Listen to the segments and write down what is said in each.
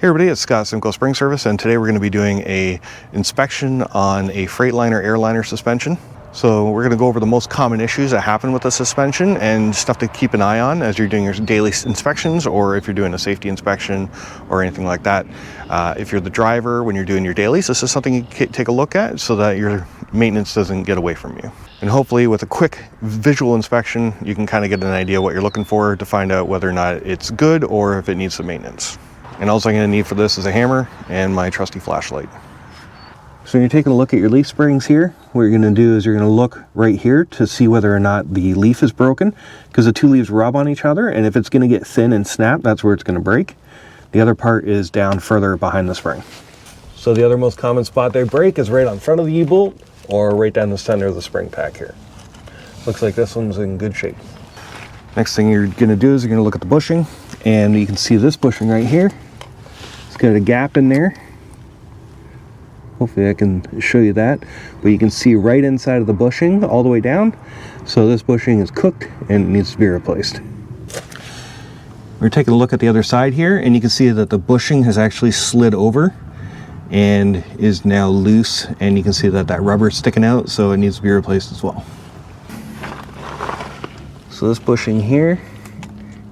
Hey everybody, it's Scott, Simcoe Spring Service, and today we're going to be doing a inspection on a Freightliner Airliner suspension. So we're going to go over the most common issues that happen with the suspension and stuff to keep an eye on as you're doing your daily inspections, or if you're doing a safety inspection or anything like that. If you're the driver, when you're doing your dailies, this is something you can take a look at so that your maintenance doesn't get away from you. And hopefully with a quick visual inspection, you can kind of get an idea what you're looking for to find out whether or not it's good or if it needs some maintenance. And all I'm going to need for this is a hammer and my trusty flashlight. So when you're taking a look at your leaf springs here, what you're going to do is you're going to look right here to see whether or not the leaf is broken, because the two leaves rub on each other, and if it's going to get thin and snap, that's where it's going to break. The other part is down further behind the spring. So the other most common spot they break is right on front of the U-bolt or right down the center of the spring pack here. Looks like this one's in good shape. Next thing you're going to do is you're going to look at the bushing, and you can see this bushing right here. It's got a gap in there. Hopefully I can show you that, but you can see right inside of the bushing all the way down. So this bushing is cooked and it needs to be replaced. We're taking a look at the other side here, and you can see that the bushing has actually slid over and is now loose, and you can see that that rubber is sticking out, so it needs to be replaced as well. So this bushing here,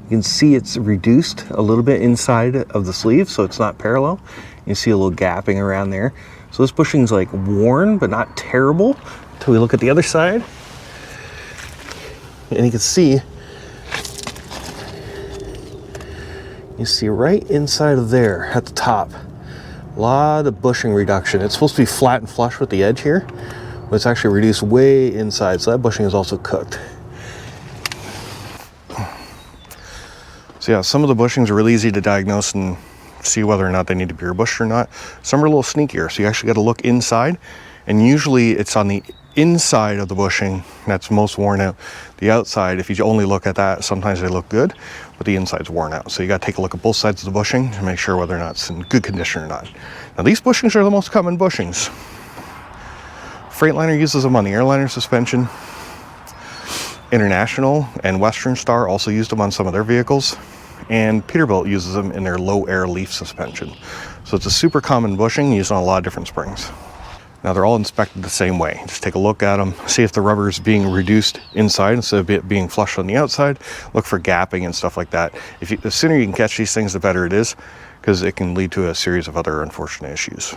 you can see it's reduced a little bit inside of the sleeve, so it's not parallel. You see a little gapping around there. So this bushing's like worn, but not terrible, until we look at the other side. And you can see, right inside of there at the top, a lot of bushing reduction. It's supposed to be flat and flush with the edge here, but it's actually reduced way inside. So that bushing is also cooked. So yeah, some of the bushings are really easy to diagnose and see whether or not they need to be rebushed or not. Some are a little sneakier, so you actually got to look inside, and usually it's on the inside of the bushing that's most worn out. The outside, if you only look at that, sometimes they look good, but the inside's worn out. So you got to take a look at both sides of the bushing to make sure whether or not it's in good condition or not. Now these bushings are the most common bushings. Freightliner uses them on the Airliner suspension. International and Western Star also used them on some of their vehicles. And Peterbilt uses them in their low air leaf suspension. So it's a super common bushing used on a lot of different springs. Now they're all inspected the same way. Just take a look at them, see if the rubber is being reduced inside instead of it being flush on the outside. Look for gapping and stuff like that. The sooner you can catch these things, the better it is, because it can lead to a series of other unfortunate issues.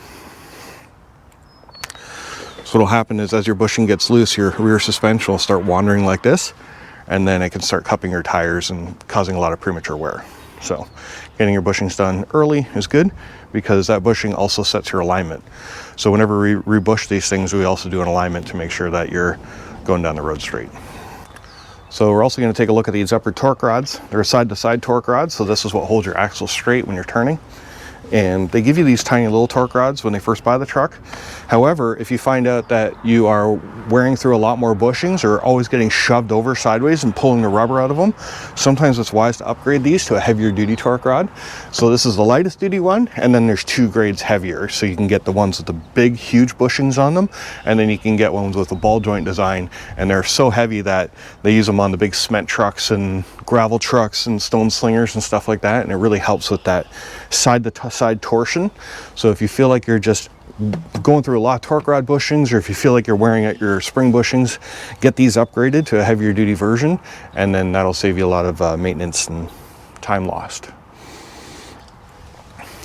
So what'll happen is as your bushing gets loose, your rear suspension will start wandering like this, and then it can start cupping your tires and causing a lot of premature wear. So getting your bushings done early is good, because that bushing also sets your alignment. So whenever we rebush these things, we also do an alignment to make sure that you're going down the road straight. So we're also going to take a look at these upper torque rods. They're side-to-side torque rods, so this is what holds your axle straight when you're turning. And they give you these tiny little torque rods when they first buy the truck. However, if you find out that you are wearing through a lot more bushings or always getting shoved over sideways and pulling the rubber out of them, sometimes it's wise to upgrade these to a heavier duty torque rod. So this is the lightest duty one, and then there's 2 grades heavier. So you can get the ones with the big, huge bushings on them, and then you can get ones with a ball joint design, and they're so heavy that they use them on the big cement trucks and gravel trucks and stone slingers and stuff like that, and it really helps with that side-to-side torsion. So if you feel like you're just going through a lot of torque rod bushings, or if you feel like you're wearing out your spring bushings, get these upgraded to a heavier duty version, and then that'll save you a lot of maintenance and time lost.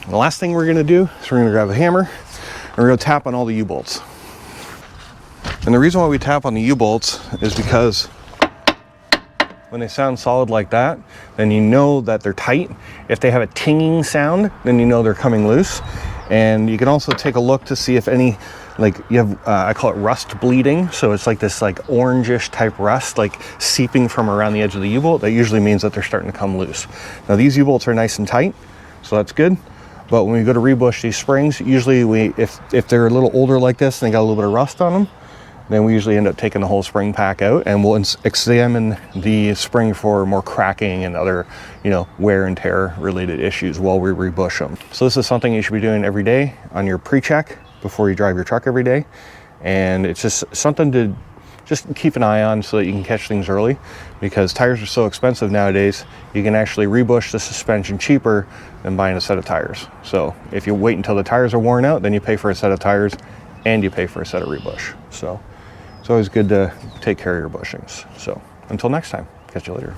And the last thing we're going to do is we're going to grab a hammer and we're going to tap on all the U-bolts. And the reason why we tap on the U-bolts is because when they sound solid like that, then you know that they're tight. If they have a tinging sound, then you know they're coming loose. And you can also take a look to see if any, like you have, I call it rust bleeding. So it's like this like orangish type rust, like seeping from around the edge of the U-bolt. That usually means that they're starting to come loose. Now these U-bolts are nice and tight, so that's good. But when we go to rebush these springs, usually if they're a little older like this and they got a little bit of rust on them, then we usually end up taking the whole spring pack out, and we'll examine the spring for more cracking and other, wear and tear related issues while we rebush them. So this is something you should be doing every day on your pre-check before you drive your truck every day. And it's just something to just keep an eye on so that you can catch things early, because tires are so expensive nowadays. You can actually rebush the suspension cheaper than buying a set of tires. So if you wait until the tires are worn out, then you pay for a set of tires and you pay for a set of rebush. So it's always good to take care of your bushings. So until next time, catch you later.